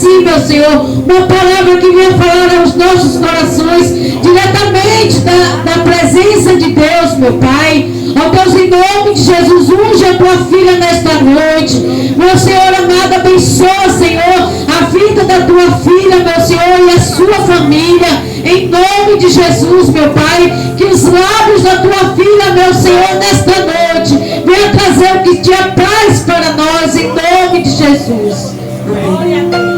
assim, meu Senhor, uma palavra que venha falar aos nossos corações, diretamente da presença de Deus, meu Pai. Ó Deus, em nome de Jesus, unge a tua filha nesta noite. Meu Senhor amado, abençoa, Senhor, a vida da tua filha, meu Senhor, e a sua família. Em nome de Jesus, meu Pai, que os lábios da tua filha, meu Senhor, nesta noite, venha trazer o que te apraz para nós, em nome de Jesus. Glória a Deus.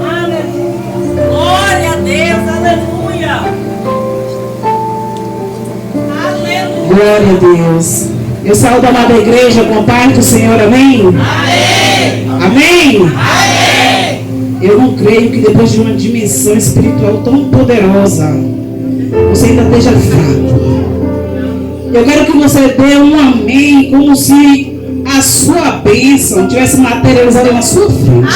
Aleluia. Glória a Deus. Aleluia. Aleluia. Glória a Deus. Eu saúdo a amada igreja com a paz do Senhor, amém? Amém. Amém? Amém. Eu não creio que depois de uma dimensão espiritual tão poderosa, você ainda esteja fraco. Eu quero que você dê um amém, como se a sua bênção estivesse materializada na sua frente.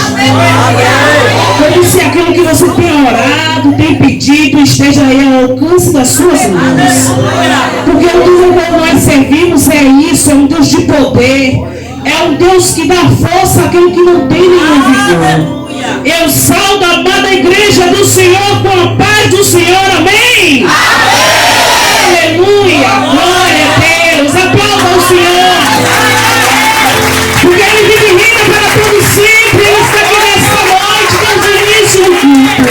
Como se aquilo que você tem orado, tem pedido, esteja aí ao alcance das suas mãos. Porque o Deus que nós servimos é isso, é um Deus de poder. É um Deus que dá força àquele que não tem nenhum vigor. Eu saldo a amada igreja do Senhor com a paz do Senhor, amém? Aleluia, glória a Deus, aplauda o Senhor. Porque Ele vive e reina para todo sempre. Ele está aqui nesta noite, desde o início do culto.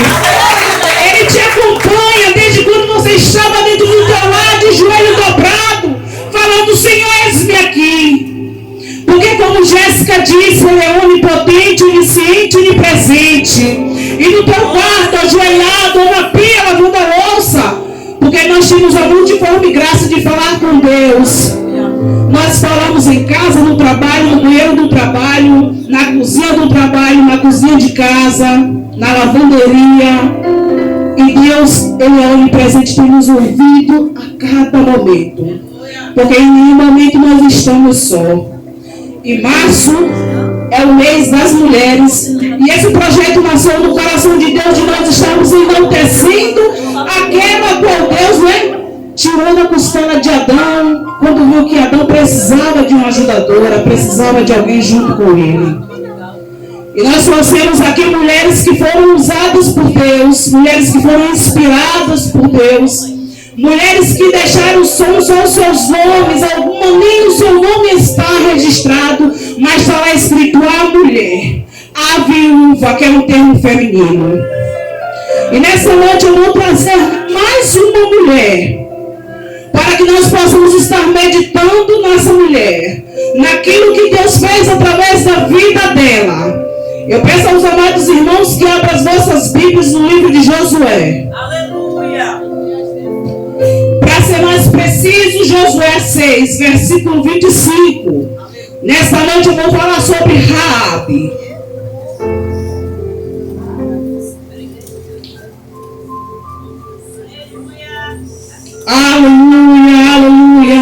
Ele te acompanha desde quando você estava dentro do teu lar, de joelho dobrado, falando: Senhor, eis-me aqui. Porque como Jéssica disse, Ele é onipotente, onisciente, onipresente. E no teu quarto, ajoelhado, ou na pia, lavando a louça. Porque nós temos a multiforme graça de falar com Deus. Nós falamos em casa, no trabalho, no banheiro do trabalho, na cozinha do trabalho, na cozinha de casa, na lavanderia. E Deus, Ele é onipresente, tem nos ouvido a cada momento. Porque em nenhum momento nós estamos só. E março é o mês das mulheres. E esse projeto nasceu no coração de Deus, de nós estarmos enaltecendo aquela qual Deus, né, tirou da costela de Adão, quando viu que Adão precisava de uma ajudadora, precisava de alguém junto com ele. E nós trouxemos aqui mulheres que foram usadas por Deus, mulheres que foram inspiradas por Deus, mulheres que deixaram só os seus nomes, alguma nem o seu nome está registrado, mas está lá escrito a mulher, a viúva, que é um termo feminino. E nessa noite eu vou trazer mais uma mulher, para que nós possamos estar meditando nessa mulher, naquilo que Deus fez através da vida dela. Eu peço aos amados irmãos que abram as vossas Bíblias no livro de Josué. Aleluia. Para ser mais preciso, Josué 6, versículo 25. Nesta noite eu vou falar sobre Raabe. Aleluia, aleluia.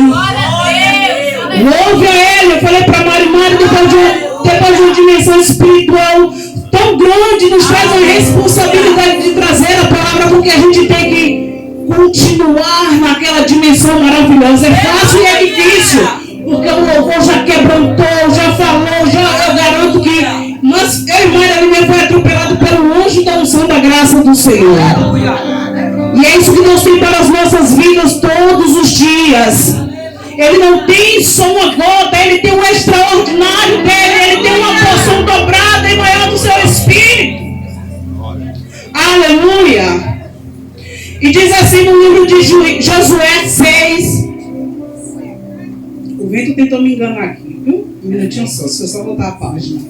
Louve a Ele. Eu falei para Mari, depois de uma dimensão espiritual tão grande, nos traz a responsabilidade de trazer a palavra, porque a gente tem que continuar naquela dimensão maravilhosa. É fácil e é difícil, porque o louvor já quebrantou, já falou, eu garanto que eu e Maria Alimento foi atropelado pelo anjo da unção da graça do Senhor. E é isso que Deus tem para as nossas vidas todos os dias. Ele não tem só uma gota, Ele tem um extraordinário dele, Ele tem uma porção dobrada e maior do seu Espírito. Aleluia. E diz assim no livro de Josué 6. O vento tentou me enganar aqui, viu? Um minutinho só, se eu só voltar a página.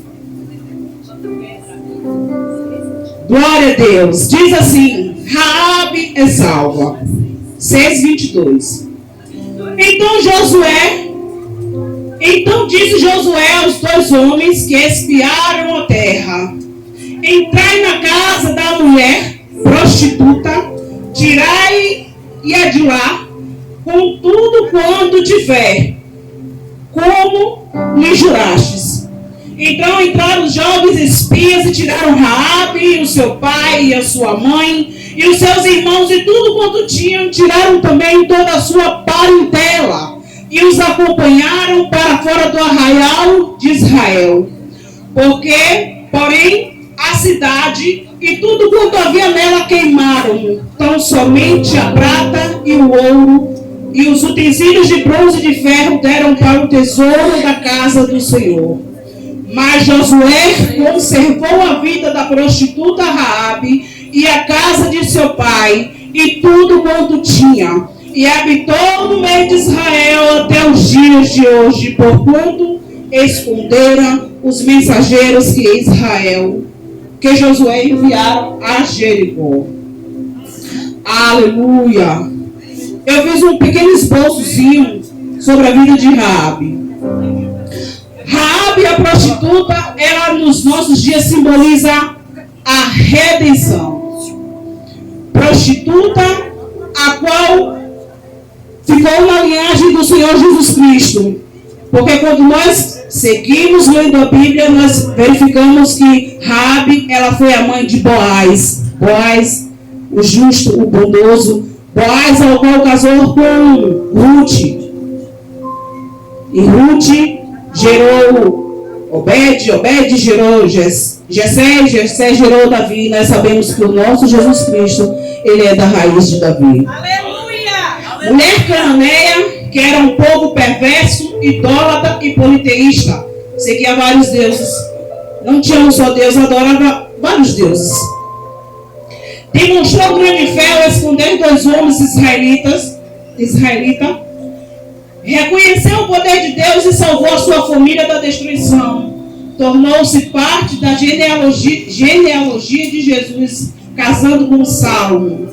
Glória a Deus. Diz assim: Raabe é salva. 6:22. Então disse Josué aos dois homens que espiaram a terra: entrai na casa da mulher prostituta, tirai-a de lá, com tudo quanto tiver, como lhe jurastes. Então entraram os jovens espias e tiraram Raabe, o seu pai e a sua mãe, e os seus irmãos e tudo quanto tinham, tiraram também toda a sua parentela, e os acompanharam para fora do arraial de Israel. Porém, a cidade e tudo quanto havia nela queimaram, tão somente a prata e o ouro e os utensílios de bronze e de ferro deram para o tesouro da casa do Senhor. Mas Josué conservou a vida da prostituta Raabe e a casa de seu pai e tudo quanto tinha, e habitou no meio de Israel até os dias de hoje, porquanto esconderam os mensageiros que Josué enviaram a Jericó. Aleluia! Eu fiz um pequeno esboçozinho sobre a vida de Raabe. Raabe, a prostituta, ela nos nossos dias simboliza a redenção. Prostituta, a qual ficou na linhagem do Senhor Jesus Cristo. Porque quando nós seguimos lendo a Bíblia, nós verificamos que Raabe, ela foi a mãe de Boaz. Boaz, o justo, o bondoso. Boaz, ao qual casou com Ruth. E Ruth gerou Obed, Obed gerou Jessé, Jessé gerou Davi. Nós sabemos que o nosso Jesus Cristo, ele é da raiz de Davi. Aleluia! Mulher cananeia, que era um povo perverso, idólatra e politeísta, seguia vários deuses. Não tinha um só Deus, adorava vários deuses. Demonstrou grande fé ao esconder dois homens israelitas. Reconheceu o poder de Deus e salvou a sua família da destruição. Tornou-se parte da genealogia de Jesus, casando com Salmo.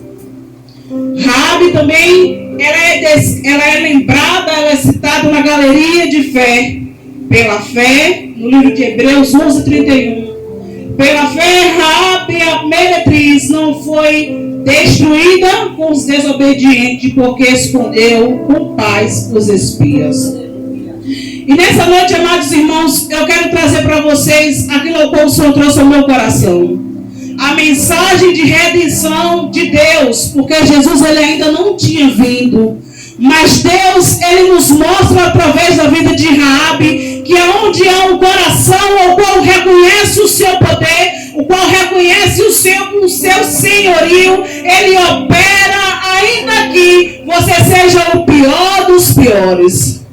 Raabe também, ela é lembrada, ela é citada na galeria de fé. Pela fé, no livro de Hebreus 11:31. Pela fé, Raabe, a meretriz, não foi destruída com os desobedientes, porque escondeu com paz os espias. E nessa noite, amados irmãos, eu quero trazer para vocês aquilo que o Senhor trouxe ao meu coração. A mensagem de redenção de Deus, porque Jesus ele ainda não tinha vindo. Mas Deus, ele nos mostra através da vida de Raabe que aonde há um coração o qual reconhece o seu poder, o qual reconhece o seu senhorio, ele opera ainda que você seja o pior dos piores.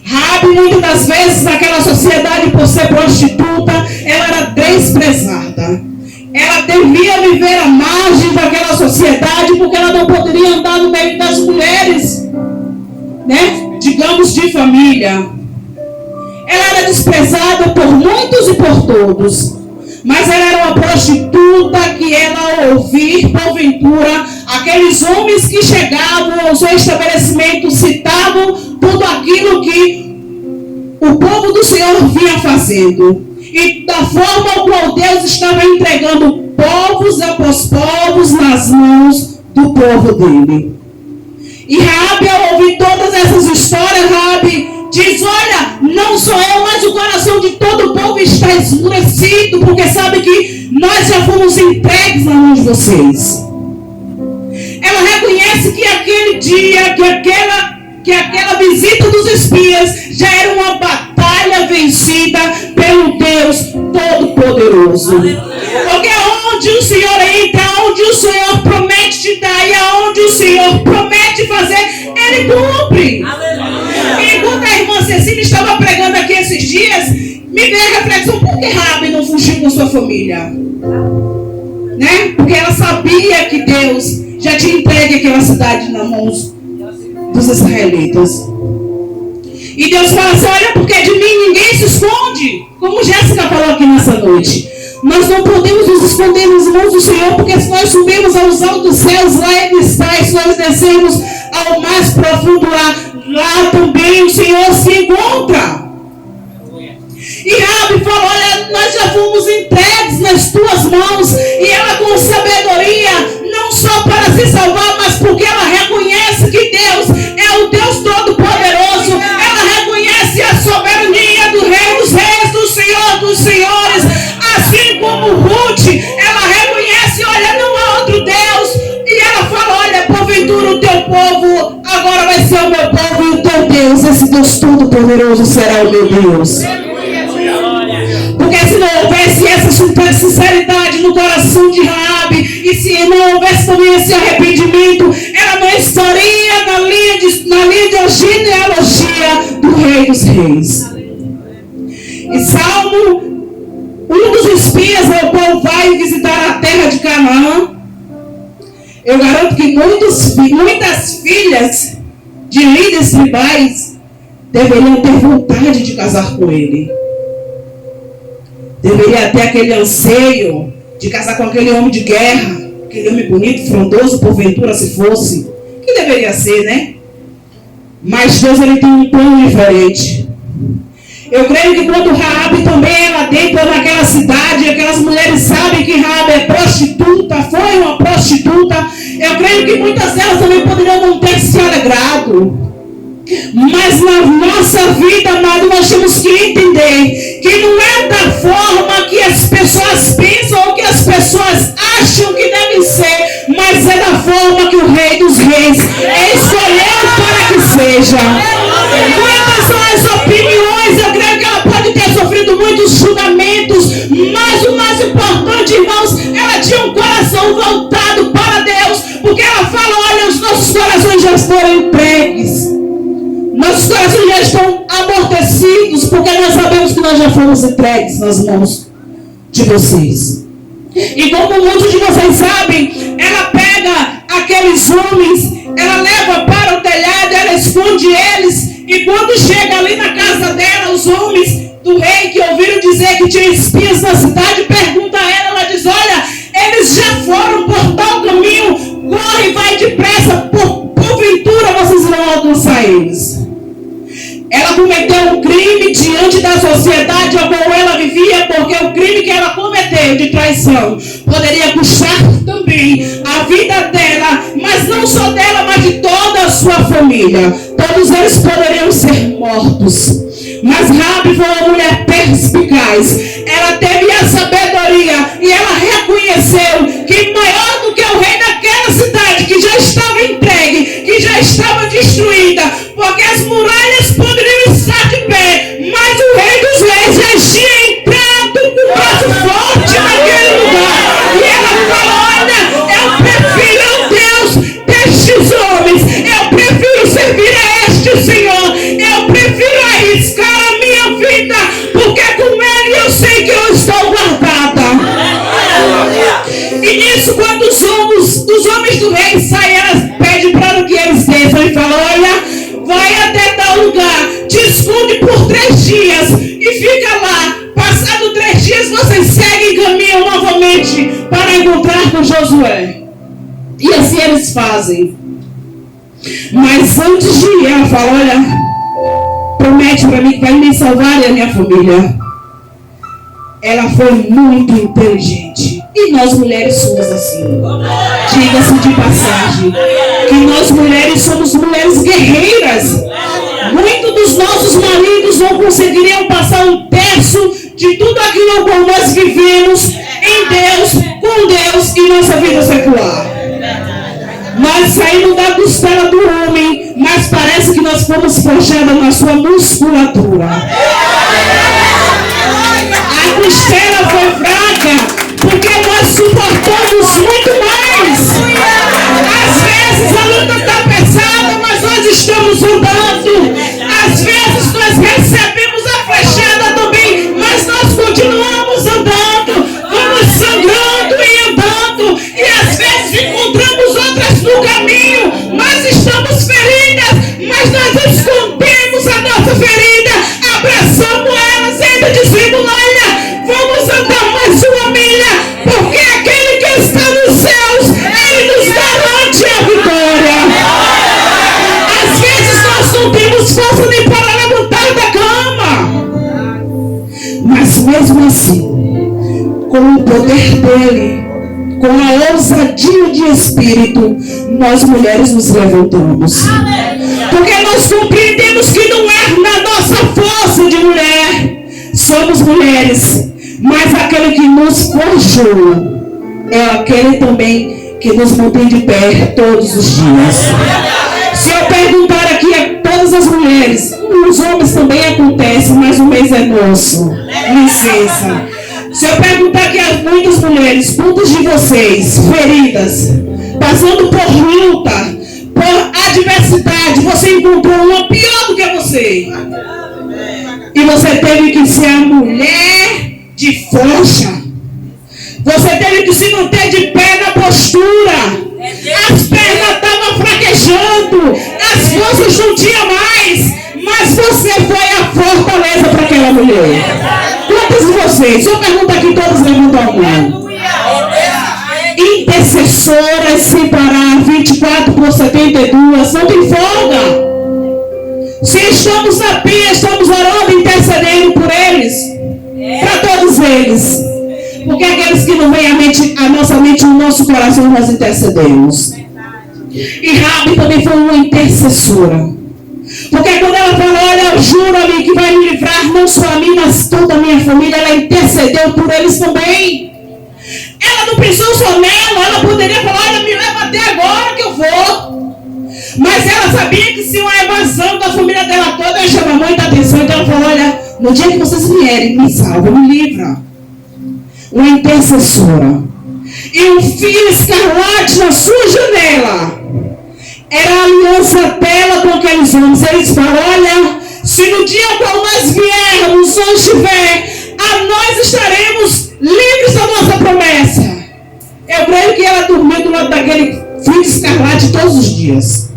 Raabe, muitas das vezes, naquela sociedade, por ser prostituta, ela era desprezada. Ela devia viver à margem daquela sociedade, porque ela não poderia andar no meio das mulheres, né? Digamos, de família. Ela era desprezada por muitos e por todos. Mas ela era uma prostituta que ela ouvir, porventura, aqueles homens que chegavam ao seu estabelecimento citavam tudo aquilo que o povo do Senhor vinha fazendo. E da forma qual Deus estava entregando povos após povos nas mãos do povo dele. E Raabe, ao ouvir todas essas histórias, Raabe diz: olha, não sou eu, mas o coração de todo o povo está esmurecido, porque sabe que nós já fomos entregues na mão de vocês. Ela reconhece que aquele dia, que aquela visita dos espias já era uma batalha vencida pelo Deus Todo-Poderoso. Porque aonde o Senhor entra, aonde o Senhor promete te dar e aonde o Senhor promete fazer, Ele cumpre. E enquanto a irmã Cecília estava pregando aqui esses dias, me veio a reflexão: por que Raabe não fugiu com sua família? Né? Porque ela sabia que Deus já tinha entregue aquela cidade nas mãos dos israelitas. E Deus fala assim: olha, porque de mim ninguém se esconde. Como Jéssica falou aqui nessa noite, nós não podemos nos esconder nas mãos do Senhor, porque se nós subirmos aos altos céus, lá Ele está. E se nós descermos ao mais profundo, lá também o Senhor se encontra. E Raabe falou: olha, nós já fomos entregues nas tuas mãos. E ela, com sabedoria, não só para se salvar, mas porque ela reconhece que Deus é o Deus Todo-Poderoso. Ela reconhece a soberania do Rei dos Reis, do Senhor dos Senhores. Assim como Ruth, ela reconhece: olha, não há outro Deus. E ela fala: olha, porventura o teu povo agora vai ser o meu povo, e o teu Deus, esse Deus Todo-Poderoso, será o meu Deus. Porque se não houvesse essa sinceridade no coração de Raabe, e se não houvesse também esse arrependimento, ela não estaria na linha de genealogia do Rei dos Reis. E Salmo, um dos espias ao qual vai visitar a terra de Canaã, eu garanto que muitas filhas de líderes tribais deveriam ter vontade de casar com ele. Deveria ter aquele anseio de casar com aquele homem de guerra, aquele homem bonito, frondoso, porventura se fosse. Que deveria ser, né? Mas Deus, ele tem um plano diferente. Eu creio que quando Raabe também ela dentro naquela cidade, aquelas mulheres sabem que Raabe é prostituta, foi uma prostituta. Eu creio que muitas delas também poderiam não ter se alegrado. Mas na nossa vida, amado, nós temos que entender que não é da forma que as pessoas pensam ou que as pessoas acham que deve ser, mas é da forma que o Rei dos Reis escolheu para que seja. Muitas são as opiniões, eu creio que ela pode ter sofrido muitos julgamentos, mas o mais importante, irmãos, ela tinha um coração voltado para Deus, porque ela fala, olha, os nossos corações já foram entregues. Nossos corações já estão amortecidos, porque nós sabemos que nós já fomos entregues nas mãos de vocês. E como muitos de vocês sabem, ela pega aqueles homens, ela leva para o telhado, ela esconde eles, e quando chega ali na casa dela, os homens do rei que ouviram dizer que tinha espias na cidade, pergunta a ela, ela diz, olha, eles já foram por tal caminho, corre, vai depressa, porventura vocês vão alcançar eles. Ela cometeu um crime diante da sociedade a qual ela vivia, porque o crime que ela cometeu de traição poderia custar também a vida dela, mas não só dela, mas de toda a sua família. Todos eles poderiam ser mortos. Mas Raabe foi uma mulher perspicaz. Ela teve a sabedoria e ela reconheceu que maior do que o rei daquela cidade, que já estava entregue, que já estava destruída, porque as muralhas poderiam estar de pé, mas o Rei dos Reis já tinha entrado com o braço forte naquele lugar. E ela fala, olha, eu prefiro Deus destes homens, eu prefiro servir a este Senhor, eu prefiro arriscar a minha vida, porque com Ele eu sei que eu estou guardada. E nisso, quando os homens do rei saem, elas pedem para que eles desçam e falam, olha, vai até tal lugar, te esconde por 3 dias e fica lá. Passado 3 dias, vocês seguem e caminham novamente para encontrar com Josué. E assim eles fazem. Mas antes de ir, ela fala, olha, promete para mim que vai me salvar e a minha família. Ela foi muito inteligente. E nós mulheres somos assim. Diga-se de passagem que nós mulheres somos mulheres guerreiras. Muitos dos nossos maridos não conseguiriam passar 1/3 de tudo aquilo que nós vivemos em Deus, com Deus e nossa vida secular. Nós saímos da costela do homem, mas parece que nós fomos forjadas na sua musculatura. A costela foi fraca porque nós suportamos muito mais. Às vezes a luta está pesada, mas nós estamos andando. Às vezes nós recebemos a flechada também, mas nós continuamos andando. Vamos sangrando e andando. E às vezes encontramos outras no caminho, mas estamos feridas, mas nós escondemos a nossa ferida, abraçamos elas ainda dizendo, olha, vamos andar mais uma milha, porque aquele que está nos céus, Ele nos garante a vitória. Às vezes nós não temos força nem para levantar da cama, mas mesmo assim, com o poder dele, com a ousadia de espírito, nós mulheres nos levantamos. Porque nós compreendemos que não é na nossa força de mulher, somos mulheres, mas aquele que nos forjou é aquele também que nos mantém de pé todos os dias. Se eu perguntar aqui a todas as mulheres, os homens também acontece, mas o mês é nosso. Licença. Se eu perguntar aqui a muitas mulheres, quantas de vocês, feridas, passando por luta, por adversidade, você encontrou uma pior do que você? E você teve que ser a mulher de força. Você teve que se manter de pé na postura. As pernas estavam fraquejando, as forças não tinham mais, mas você foi a fortaleza para aquela mulher. Quantos de vocês? Se eu pergunto aqui, todos levantam a mão. Intercessoras sem parar, 24/72, não tem folga. Se estamos na pia, estamos orando, intercedendo por eles, para todos eles. Porque aqueles que não vêm à nossa mente, no nosso coração, nós intercedemos. E Rabi também foi uma intercessora. Porque quando ela falou, olha, eu juro-lhe que vai me livrar, não só a mim, mas toda a minha família, ela intercedeu por eles também. Ela não pensou só nela, ela poderia falar, olha, me leva até agora que eu vou. Mas ela sabia que se uma evasão da família dela toda ia chamar muita atenção. Então ela falou, olha, no dia que vocês vierem, me salva, me livra. Uma intercessora. E um fio escarlate na sua janela. Era a aliança dela com aqueles homens. Eles falam, olha, se no dia qual nós viermos, onde estiver, nós estaremos livres da nossa promessa. Eu creio que ela dormiu do lado daquele fio escarlate todos os dias.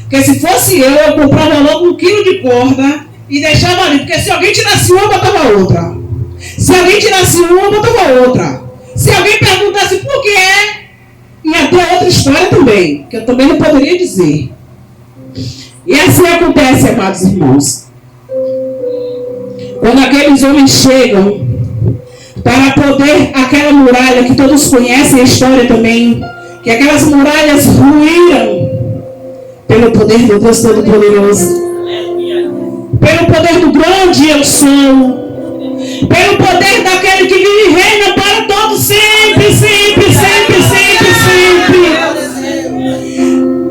Porque se fosse eu comprava logo 1 quilo de corda e deixava ali. Porque se alguém tirasse uma, botava outra. Se alguém tirasse uma, botava outra. Se alguém perguntasse por que ia ter outra história também, que eu também não poderia dizer. E assim acontece, amados irmãos. Quando aqueles homens chegam para poder, aquela muralha que todos conhecem a história também, que aquelas muralhas ruíram pelo poder do Deus Todo-Poderoso, pelo poder do grande eu sou, pelo poder daquele que vive e reina para todos sempre, sempre, sempre, sempre, sempre.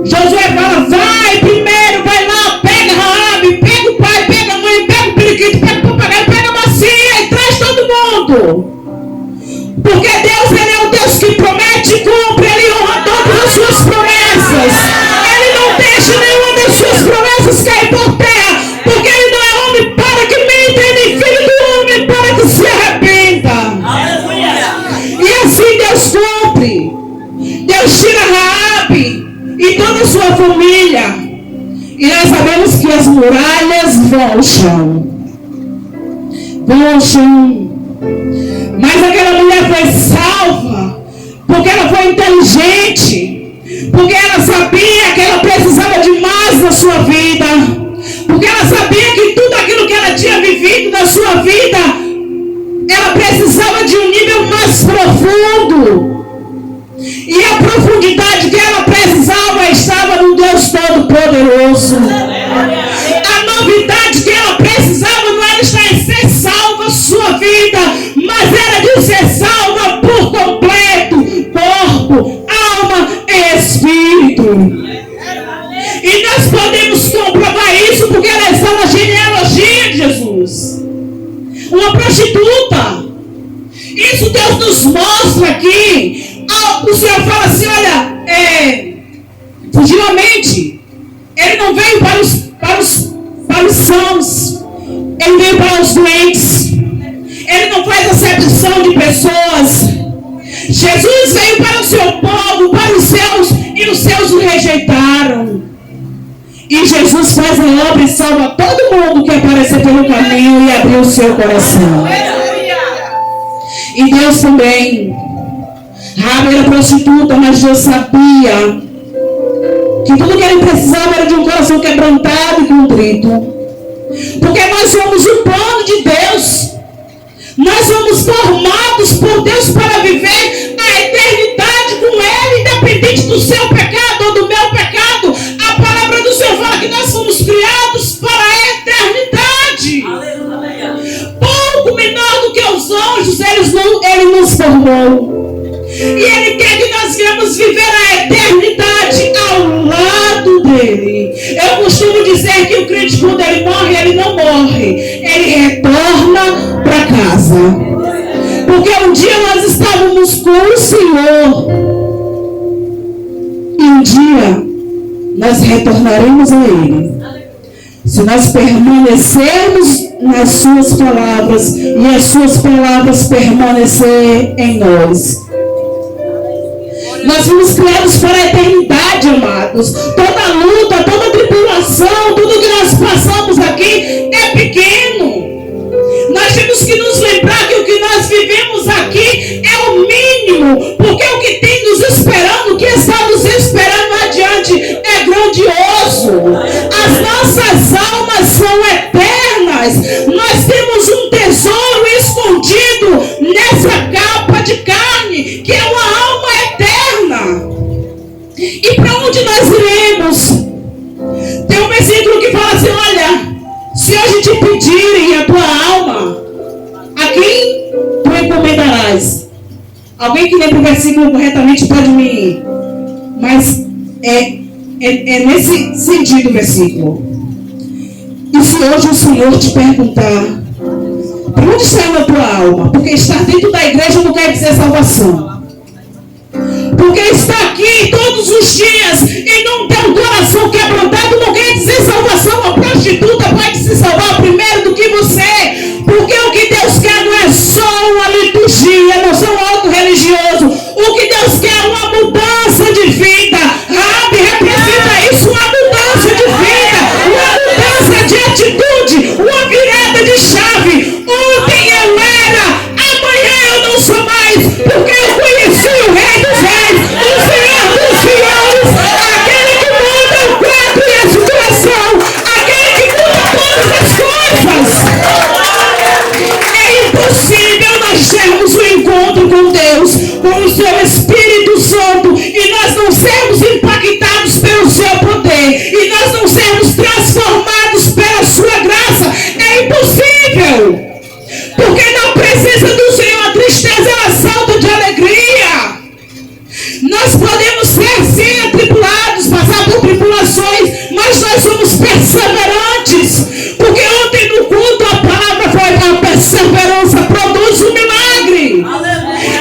Josué fala, vai primeiro, vai lá, pega Raabe, pega o pai, pega a mãe, pega o periquito, pega o papagaio, pega a bacia e traz todo mundo. Porque Deus, Ele é o Deus que promete e cumpre, Ele honra todas as suas promessas. Ele não deixa nenhuma das suas promessas cair por terra, porque Ele não é homem para que minta, nem filho do homem para que se arrependa. E assim Deus cumpre. Deus tira Raabe e toda a sua família. E nós sabemos que as muralhas vão ao chão. Vão ao chão. Mas aquela mulher foi salva porque ela foi inteligente, porque ela sabia que ela precisava de mais na sua vida, porque ela sabia que tudo aquilo que ela tinha vivido na sua vida, ela precisava de um nível mais profundo, e a profundidade que ela precisava estava no Deus Todo-Poderoso. A novidade que ela precisava não era estar em ser salva sua vida, mas era de ser salva por completo, corpo, alma e espírito. E nós podemos comprovar isso porque ela está na genealogia de Jesus. Uma prostituta. Isso Deus nos mostra aqui. O Senhor fala assim, olha, fugiu a mente. Ele não veio para os sãos. Ele veio para os doentes. Ele não faz acepção de pessoas. Jesus veio para o seu povo, para os seus, e os seus o rejeitaram. E Jesus faz a obra e salva todo mundo que aparecer pelo caminho e abriu o seu coração. E Deus também. Raabe era prostituta, mas Deus sabia que tudo que ele precisava era de um coração quebrantado e contrito. Porque nós somos o plano de Deus. Nós somos formados por Deus para viver a eternidade com Ele, independente do seu pecado ou do meu pecado. A palavra do Senhor fala que nós fomos criados para a eternidade. Pouco menor do que os anjos, Ele nos formou. E Ele quer que nós venhamos viver a eternidade ao lado dEle. Eu costumo dizer que o crente, quando ele morre, ele não morre. Ele retorna para casa. Porque um dia nós estávamos com o Senhor. E um dia nós retornaremos a Ele. Se nós permanecermos nas suas palavras e as suas palavras permanecer em nós. Nós fomos criados para a eternidade, amados. Toda luta, toda tribulação, tudo que nós passamos aqui é pequeno. Nós temos que nos lembrar que o que nós vivemos aqui é o mínimo, porque o que tem nos esperando, o que está nos esperando adiante é grandioso. As nossas almas são eternas. Nós temos um tesouro escondido nessa capa de carne, que é uma alma eterna. E para onde nós iremos? Tem um versículo que fala assim: olha, se hoje te pedirem a tua alma, a quem tu encomendarás? Alguém que lembra o versículo corretamente pode me... Mas é nesse sentido o versículo. E se hoje o Senhor te perguntar, para onde saiu a tua alma? Porque estar dentro da igreja não quer dizer salvação. Porque estar aqui todos os dias e não ter um coração quebrantado não quer dizer salvação. A prostituta pode se salvar primeiro do que você. Porque o que Deus quer não é só uma liturgia, não é só um algo religioso. O que Deus quer é uma mudança de vida. Rabi representa isso, uma mudança de vida, uma mudança de atitude, uma virada de chave. Ontem eu era, amanhã eu não sou mais, porque eu conheci o Rei dos Reis, o Senhor dos Senhores, aquele que muda o quadro e a situação, aquele que muda todas as coisas. É impossível nós termos um encontro com Deus, com o seu Espírito Santo, e nós não sermos impactados pelo seu poder, e nós não sermos transformados pela sua graça. É impossível. Porque na presença do Senhor a tristeza ela salta de alegria. Nós podemos ser sim atribulados, passar por tribulações, mas nós somos perseverantes. Porque ontem no culto a palavra foi que a perseverança produz um milagre.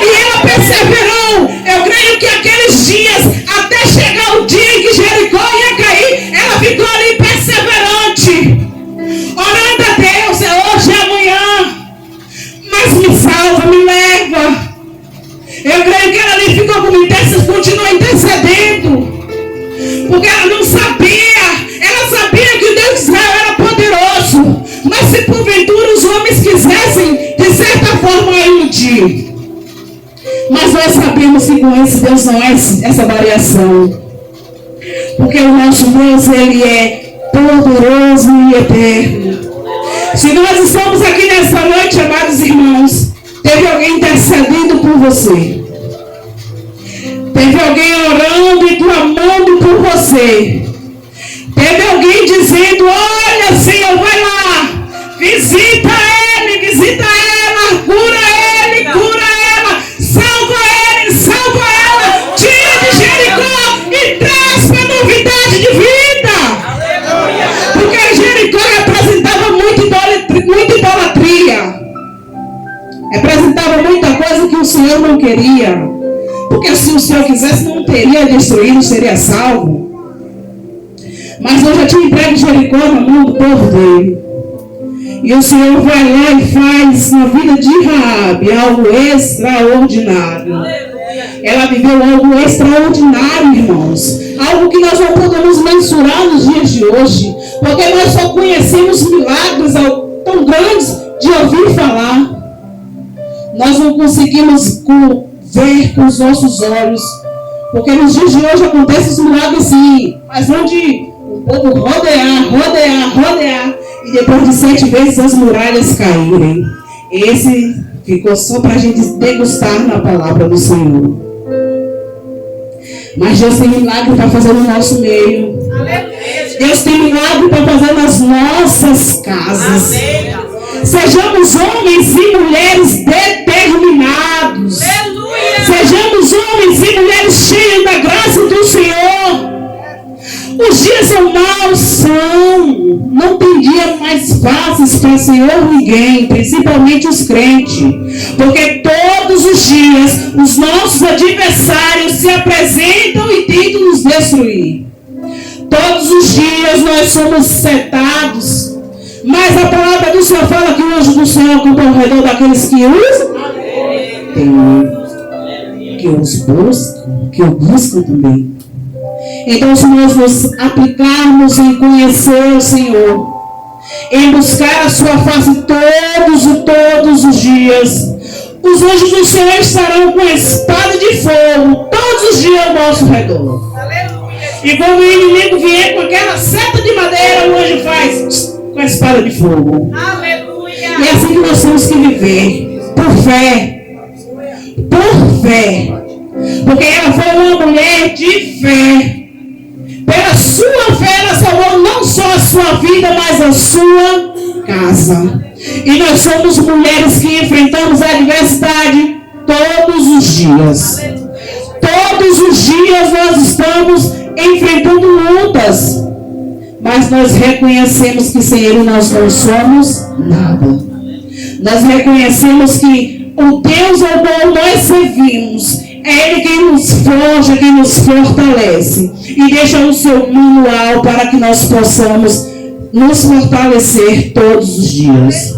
E ela perseverou. Eu creio que aqueles dias, até chegar o dia em que Jericó ia cair, ela ficou ali perseverante, orando a Deus, é hoje, é amanhã. Mas me salva, me leva. Eu creio que ela ali ficou comigo, continua intercedendo. Porque ela não sabia. Ela sabia que o Deus de Israel era poderoso. Mas se porventura os homens quisessem, de certa forma, iludir. Mas nós sabemos que com esse Deus não é essa variação. Porque o nosso Deus, Ele é poderoso e eterno. Se nós estamos aqui nessa noite, amados irmãos, teve alguém intercedendo por você. Teve alguém orando e clamando por você. Teve alguém dizendo: olha, Senhor, vai lá, visita ele, visita ela, cura ele, cura ela, salva ele, salva ela, tira de Jericó e traz para novidade de vida. Porque Jericó representava muita idolatria. Representava muita coisa que o Senhor não queria. Porque se o Senhor quisesse, não teria destruído, seria salvo. Mas eu já tinha entregue Jericó na mão do povo dele. E o Senhor vai lá e faz na vida de Raabe algo extraordinário. Ela viveu algo extraordinário, irmãos. Algo que nós não podemos mensurar nos dias de hoje. Porque nós só conhecemos milagres tão grandes de ouvir falar. Nós não conseguimos ver com os nossos olhos. Porque nos dias de hoje acontecem os milagres sim. Mas onde o povo rodear. E depois de 7 vezes as muralhas caírem. Esse ficou só para a gente degustar na palavra do Senhor. Mas Deus tem milagre para fazer no nosso meio. Deus tem milagre para fazer nas nossas casas. Sejamos homens e mulheres determinados. Sejamos homens e mulheres cheios da graça do Senhor. Os dias são maus, são. Não tem dia mais fáceis para o Senhor ninguém, principalmente os crentes. Porque todos os dias os nossos adversários se apresentam e tentam nos destruir. Todos os dias nós somos setados. Mas a palavra do Senhor fala que o anjo do Senhor acampa ao redor daqueles que os buscam, que o buscam também. Então, se nós nos aplicarmos em conhecer o Senhor, em buscar a sua face todos os dias, os anjos do Senhor estarão com a espada de fogo todos os dias ao nosso redor. E quando o inimigo vier com aquela seta de madeira, o anjo faz com a espada de fogo. E é assim que nós temos que viver, por fé. Por fé. Porque ela foi uma mulher de fé. Pela sua fé, ela salvou não só a sua vida, mas a sua casa. E nós somos mulheres que enfrentamos a adversidade todos os dias. Todos os dias nós estamos enfrentando lutas. Mas nós reconhecemos que sem Ele nós não somos nada. Nós reconhecemos que o Deus ao qual nós servimos é Ele quem nos forja, quem nos fortalece e deixa o seu manual para que nós possamos nos fortalecer todos os dias.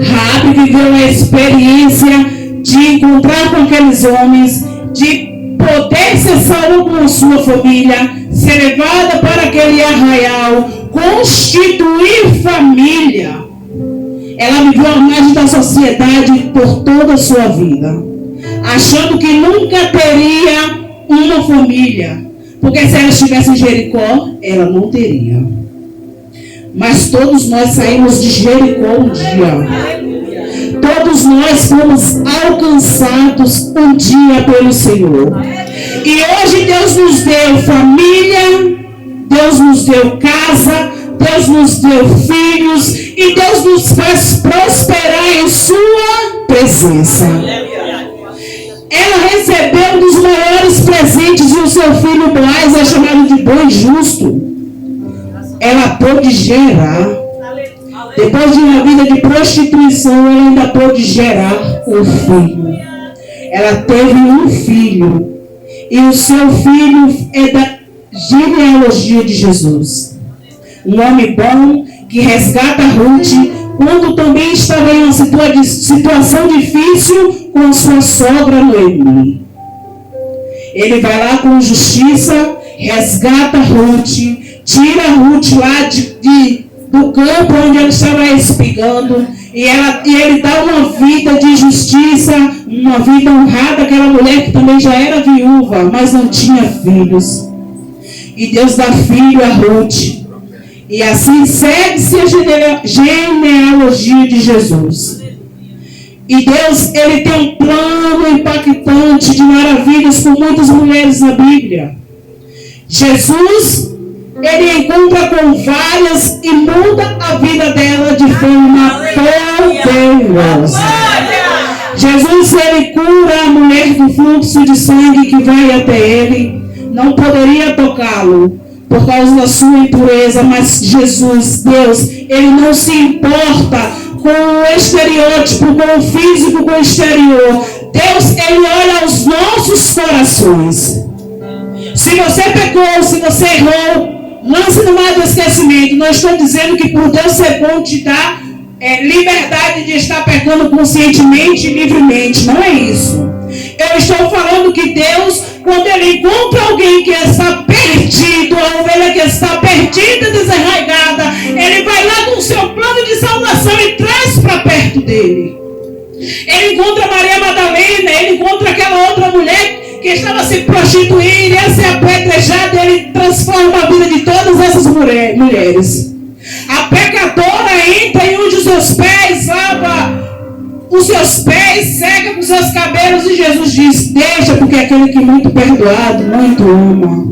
Raabe viveu a experiência de encontrar com aqueles homens, de poder ser salvo com a sua família, ser levada para aquele arraial, constituir família. Ela viveu a margem da sociedade por toda a sua vida, achando que nunca teria uma família, porque se ela estivesse em Jericó, ela não teria. Mas todos nós saímos de Jericó um dia. Todos nós fomos alcançados um dia pelo Senhor. E hoje Deus nos deu família, Deus nos deu casa, Deus nos deu filhos e Deus nos faz prosperar em sua presença. Ela recebeu um dos maiores presentes e o seu filho Boaz é chamado de bom e justo. Ela pôde gerar. Depois de uma vida de prostituição, ela ainda pôde gerar um filho. Ela teve um filho. E o seu filho é da genealogia de Jesus. Um homem bom que resgata Ruth quando também estava em uma situação difícil com sua sogra Noemi. Ele vai lá com justiça, resgata Ruth, tira Ruth lá do campo onde ela estava espigando, e ele dá uma vida de justiça, uma vida honrada àquela mulher que também já era viúva, mas não tinha filhos. E Deus dá filho a Ruth. E assim segue-se a genealogia de Jesus. E Deus, Ele tem um plano impactante de maravilhas com muitas mulheres na Bíblia. Jesus, Ele encontra com várias e muda a vida dela de forma poderosa. Jesus, Ele cura a mulher do fluxo de sangue que vai até Ele. Não poderia tocá-lo por causa da sua impureza, mas Jesus, Deus, Ele não se importa com o estereótipo, com o físico, com o exterior. Deus, Ele olha aos nossos corações. Se você pecou, se você errou, lance no mar do esquecimento. Não estou dizendo que por Deus ser bom te dá liberdade de estar pecando conscientemente e livremente. Não é isso. Eu estou falando que Deus, quando Ele encontra alguém que está perdido, a ovelha que está perdida, desarraigada, Ele vai lá com o seu plano de salvação e traz para perto dele. Ele encontra Maria Madalena, ele encontra aquela outra mulher que estava se prostituindo, ia ser apedrejada, ele transforma a vida de todas essas mulheres. A pecadora entra e unge os seus pés, lava os seus pés, seca com seus cabelos, e Jesus diz: deixa, porque aquele que muito perdoado, muito ama.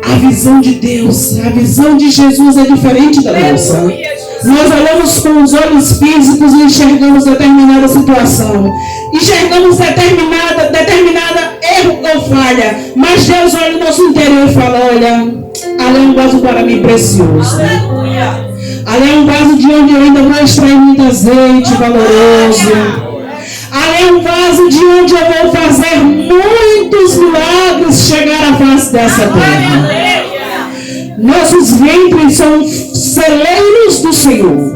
A visão de Deus, a visão de Jesus é diferente da nossa. Nós olhamos com os olhos físicos e enxergamos determinada situação, enxergamos determinada ou falha, mas Deus olha o nosso interior e fala: olha, ali é um vaso para mim precioso. Ali é um vaso de onde eu ainda vou extrair muito azeite valoroso. Ali é um vaso de onde eu vou fazer muitos milagres chegar à face dessa terra. Nossos ventres são celeiros do Senhor.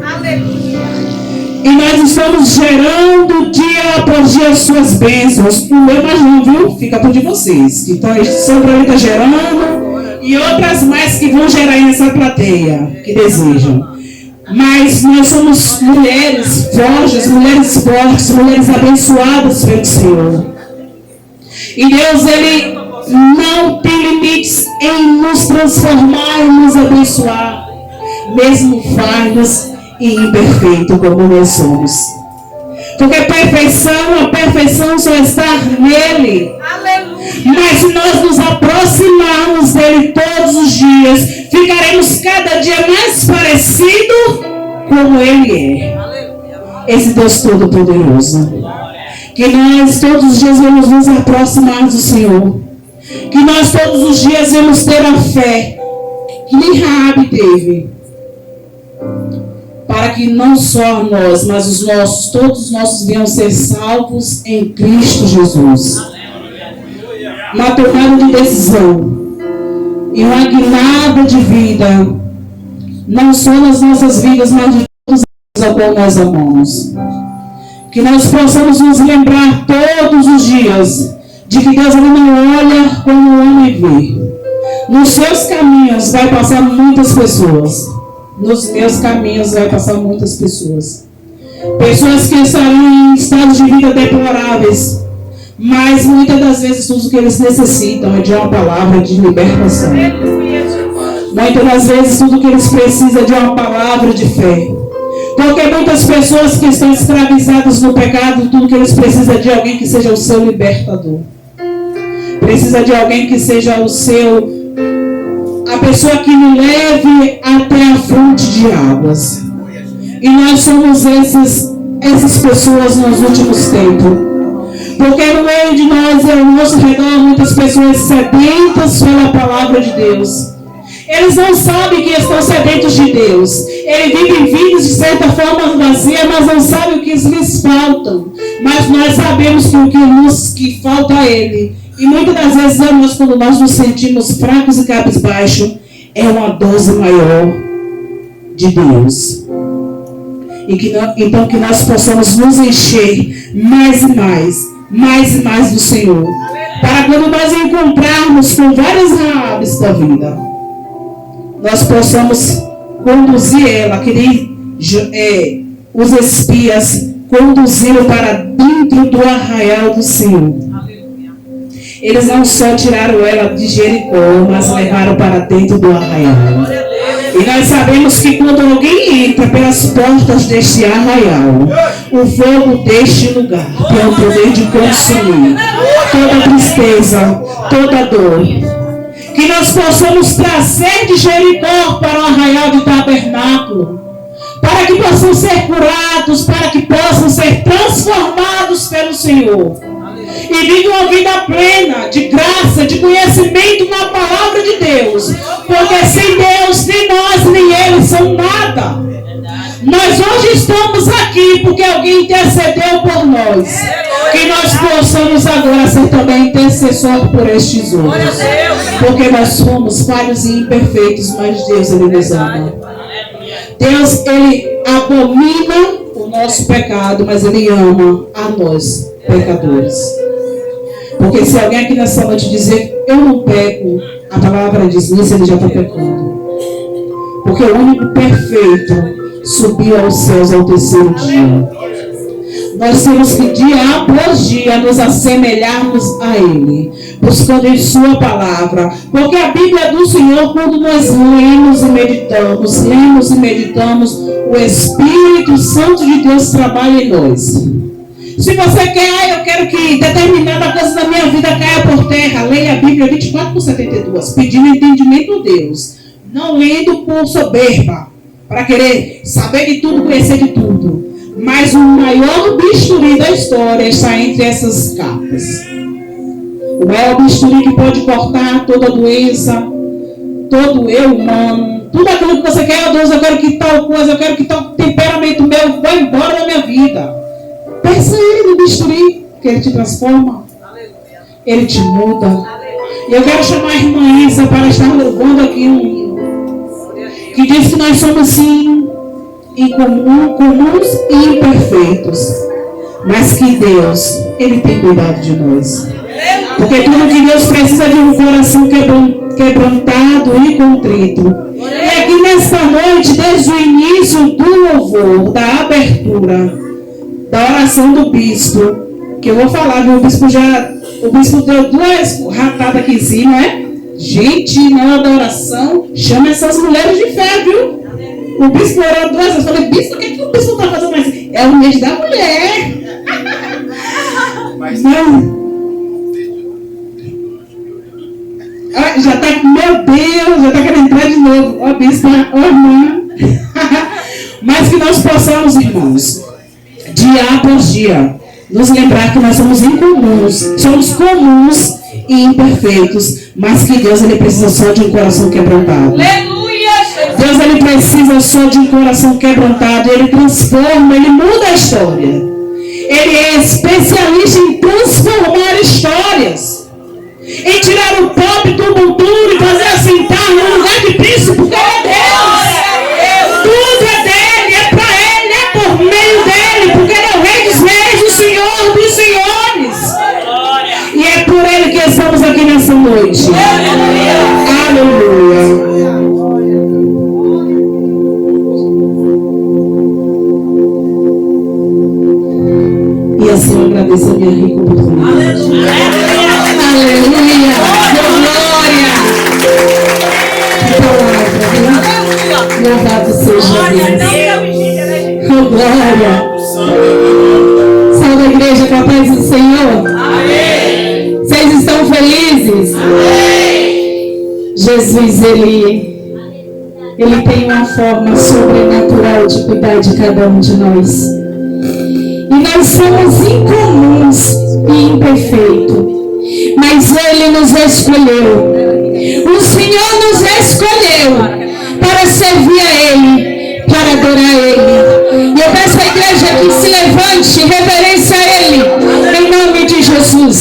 E nós estamos gerando dia após dia as suas bênças. O meu mais não, viu? Fica por de vocês. Então, são para ele está gerando. E outras mais que vão gerar aí nessa plateia, que desejam. Mas nós somos mulheres fortes, mulheres abençoadas pelo Senhor. E Deus, Ele não tem limites em nos transformar e nos abençoar, mesmo falhos e imperfeitos como nós somos. Porque a perfeição só está nele. Mas se nós nos aproximarmos dele todos os dias, ficaremos cada dia mais parecido como ele é. Esse Deus Todo-Poderoso. Que nós todos os dias vamos nos aproximar do Senhor. Que nós todos os dias vamos ter a fé que nem Raabe teve. Para que não só nós, mas todos os nossos venham ser salvos em Cristo Jesus. Uma tomada de decisão e uma guinada de vida, não só nas nossas vidas, mas de todos os a qual nós amamos. Que nós possamos nos lembrar todos os dias de que Deus não olha como o homem vê. Nos seus caminhos vai passar muitas pessoas. Nos meus caminhos vai passar muitas pessoas. Pessoas que estarão em estados de vida deploráveis. Mas muitas das vezes tudo que eles necessitam é de uma palavra de libertação. Muitas das vezes tudo que eles precisam é de uma palavra de fé. Porque muitas pessoas que estão escravizadas no pecado, tudo que eles precisam é de alguém que seja o seu libertador. Precisa de alguém que seja a pessoa que o leve até a fonte de águas. E nós somos essas pessoas nos últimos tempos. Porque no meio de nós e ao nosso redor, muitas pessoas sedentas pela palavra de Deus. Eles não sabem que estão sedentos de Deus. Eles vivem vidas de certa forma vazias, mas não sabem o que lhes faltam. Mas nós sabemos que o que falta a Ele. E muitas das vezes, quando nós nos sentimos fracos e cabisbaixos, é uma dose maior de Deus. Então que nós possamos nos encher mais e mais do Senhor. Para quando nós encontrarmos com várias Raabes da vida, nós possamos conduzir ela, que nem os espias conduziram para dentro do arraial do Senhor. Eles não só tiraram ela de Jericó, mas levaram para dentro do arraial. E nós sabemos que quando alguém entra pelas portas deste arraial, o fogo deste lugar tem o poder de consumir toda tristeza, toda dor. Que nós possamos trazer de Jericó para o arraial de tabernáculo, para que possam ser curados, para que possam ser transformados pelo Senhor. E vive uma vida plena, de graça, de conhecimento na palavra de Deus. Porque sem Deus, nem nós, nem eles são nada. Nós hoje estamos aqui porque alguém intercedeu por nós. Que nós possamos agora ser também intercessor por estes outros. Porque nós somos falhos e imperfeitos, mas Deus, Ele nos ama. Deus, Ele abomina o nosso pecado, mas Ele ama a nós, pecadores. Porque se alguém aqui nessa noite dizer, eu não peco, a palavra diz nisso, ele já está pecando. Porque o único perfeito subiu aos céus ao terceiro dia. Nós temos que dia após dia nos assemelharmos a Ele, buscando em Sua palavra. Porque a Bíblia do Senhor, quando nós lemos e meditamos, o Espírito Santo de Deus trabalha em nós. Se você quer, eu quero que determinada coisa da minha vida caia por terra, leia a Bíblia 24:72, pedindo entendimento de Deus, não lendo por soberba, para querer saber de tudo, conhecer de tudo. Mas o maior bisturi da história está entre essas capas. O maior bisturi que pode cortar toda doença, todo eu humano, tudo aquilo que você quer. Deus, eu quero que tal coisa, eu quero que tal temperamento meu vá embora da minha vida. Peça ele no bisturi, que ele te transforma, ele te muda. E eu quero chamar a irmã Isa para estar louvando aqui um hino que diz que nós somos sim comuns e imperfeitos, mas que Deus, ele tem cuidado de nós. Porque tudo que Deus precisa de um coração quebrantado e contrito. E aqui nesta noite, desde o início do louvor, da abertura, da oração do bispo, que eu vou falar, viu? O bispo deu 2 ratadas aqui em cima, é? Gente, na hora da oração, chama essas mulheres de fé, viu? O bispo orou 2 vezes. Eu falei, bispo, o que o bispo está fazendo mais? É o mês da mulher. Não. Já está, meu Deus, já está querendo entrar de novo. Ó, bispo, ó, irmã. Mas que nós possamos, irmãos, dia após dia, nos lembrar que nós somos incomuns, somos comuns e imperfeitos, mas que Deus, ele precisa só de um coração quebrantado. Deus, ele precisa só de um coração quebrantado. Ele transforma, ele muda a história. Ele é especialista em transformar histórias, em tirar o pobre do monturo e fazer assentar no lugar de príncipe, porque é Deus. Tudo é dele, é para ele, é por meio dele, porque ele é o rei dos reis, o senhor dos senhores. E é por ele que estamos aqui nessa noite. Aleluia. E assim eu agradeço a minha rica oportunidade. Aleluia! Glória! Que palavra! Louvado seja Deus! Oh, glória! Salve a igreja com a paz do Senhor! Amém! Vocês estão felizes? Amém! Jesus, ele tem uma forma sobrenatural de cuidar de cada um de nós. E nós somos incomuns e imperfeitos, mas Ele nos escolheu. O Senhor nos escolheu para servir a Ele, para adorar a Ele. E eu peço à igreja que se levante e reverência a Ele, em nome de Jesus.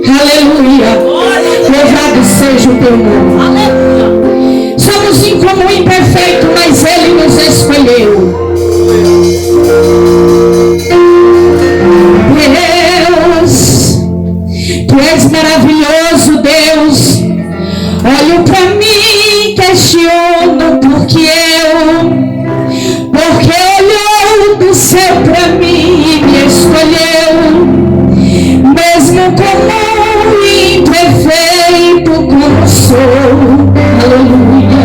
Aleluia. Louvado seja o teu nome. Somos incomum e imperfeitos, mas Ele nos escolheu. Deus, Tu és maravilhoso, Deus. Olho para mim, questiono porque olhou do céu para mim e me escolheu, mesmo comum e imperfeito como sou. Aleluia.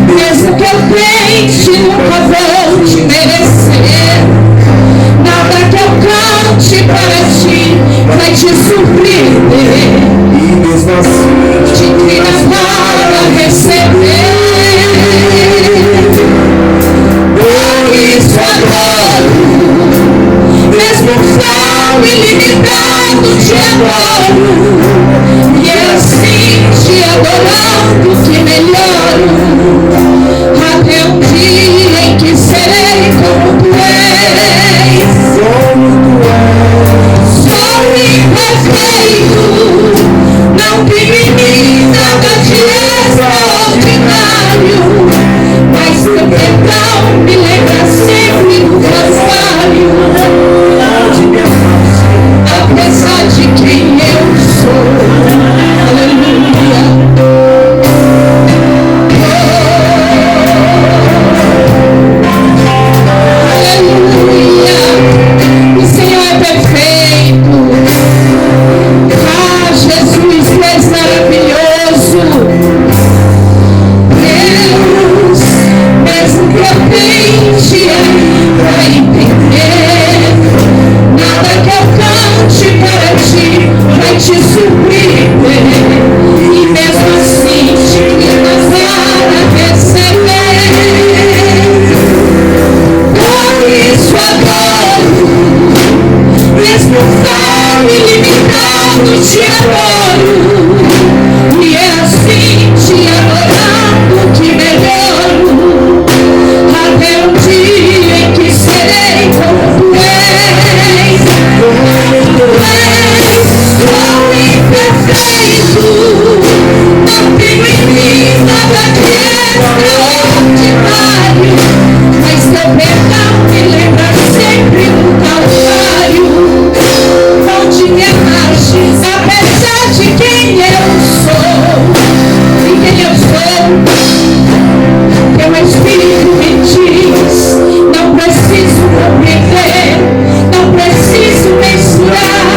Mesmo que eu tente, nunca vou te merecer. Nada que eu cante para ti vai te surpreender. E mesmo assim te tira para receber. Por isso adoro, mesmo fraco e limitado te adoro. E assim te adorando que melhoro. Até um dia em que serei como tu és. Sou imperfeito, não vivo em mim nada de extraordinário, mas teu perdão me lembra sempre do Calvário. Apesar de quem eu sou. Aleluia. sou ilimitado, te adoro. E é assim te adorando que melhoro. Até um dia em que serei como tu és. Sou imperfeito, não tenho em mim nada que é extraordinário, mas teu perdão me lembra sempre do Calvário, onde me amastes, apesar de quem eu sou. E quem eu sou, teu Espírito me diz, não preciso compreender, não preciso mensurar,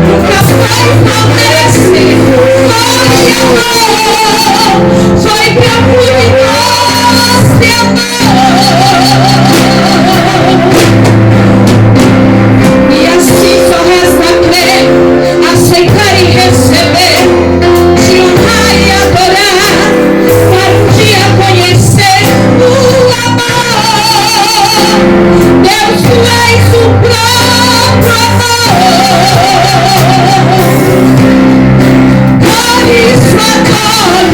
nunca foi favorecer, foi teu amor, te amor. E assim só resta crer, aceitar e receber, te honrar e adorar, para um dia conhecer o amor. Deus, tu és o próprio amor. Por isso adoro,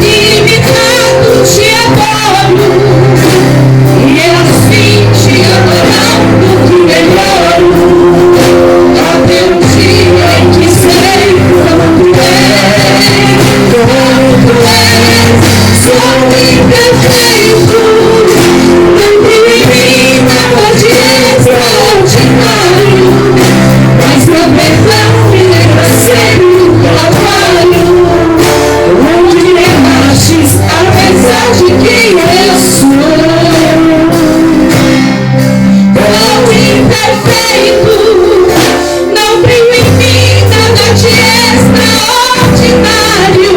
ilimitado te adoro. E é assim te adorando que melhoro. Até um dia em que serei como tu és. Sou imperfeito, não tenho em mim nada de extraordinário, mas teu perdão me lembra sempre do Calvário, onde me amastes, apesar de quem eu sou. Sou imperfeito, não tenho em mim nada de extraordinário,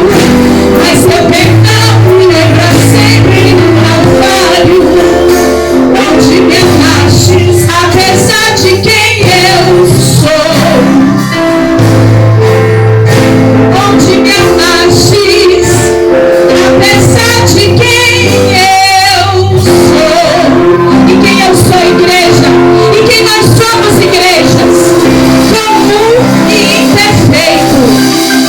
mas teu perdão me lembra sempre do Calvário, onde me amastes, apesar de quem eu sou. Onde me amastes, apesar de quem eu sou. E quem eu sou, igreja? E quem nós somos, igrejas? Comum e imperfeito,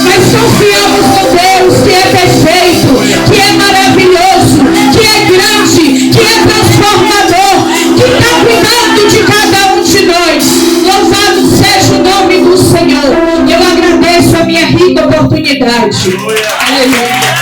mas confiamos no Deus que é perfeito, que é maravilhoso, que é grande, que é transformador, que está cuidando de cada um de nós. Louvado seja o nome do Senhor. Eu agradeço a minha rica oportunidade. Aleluia.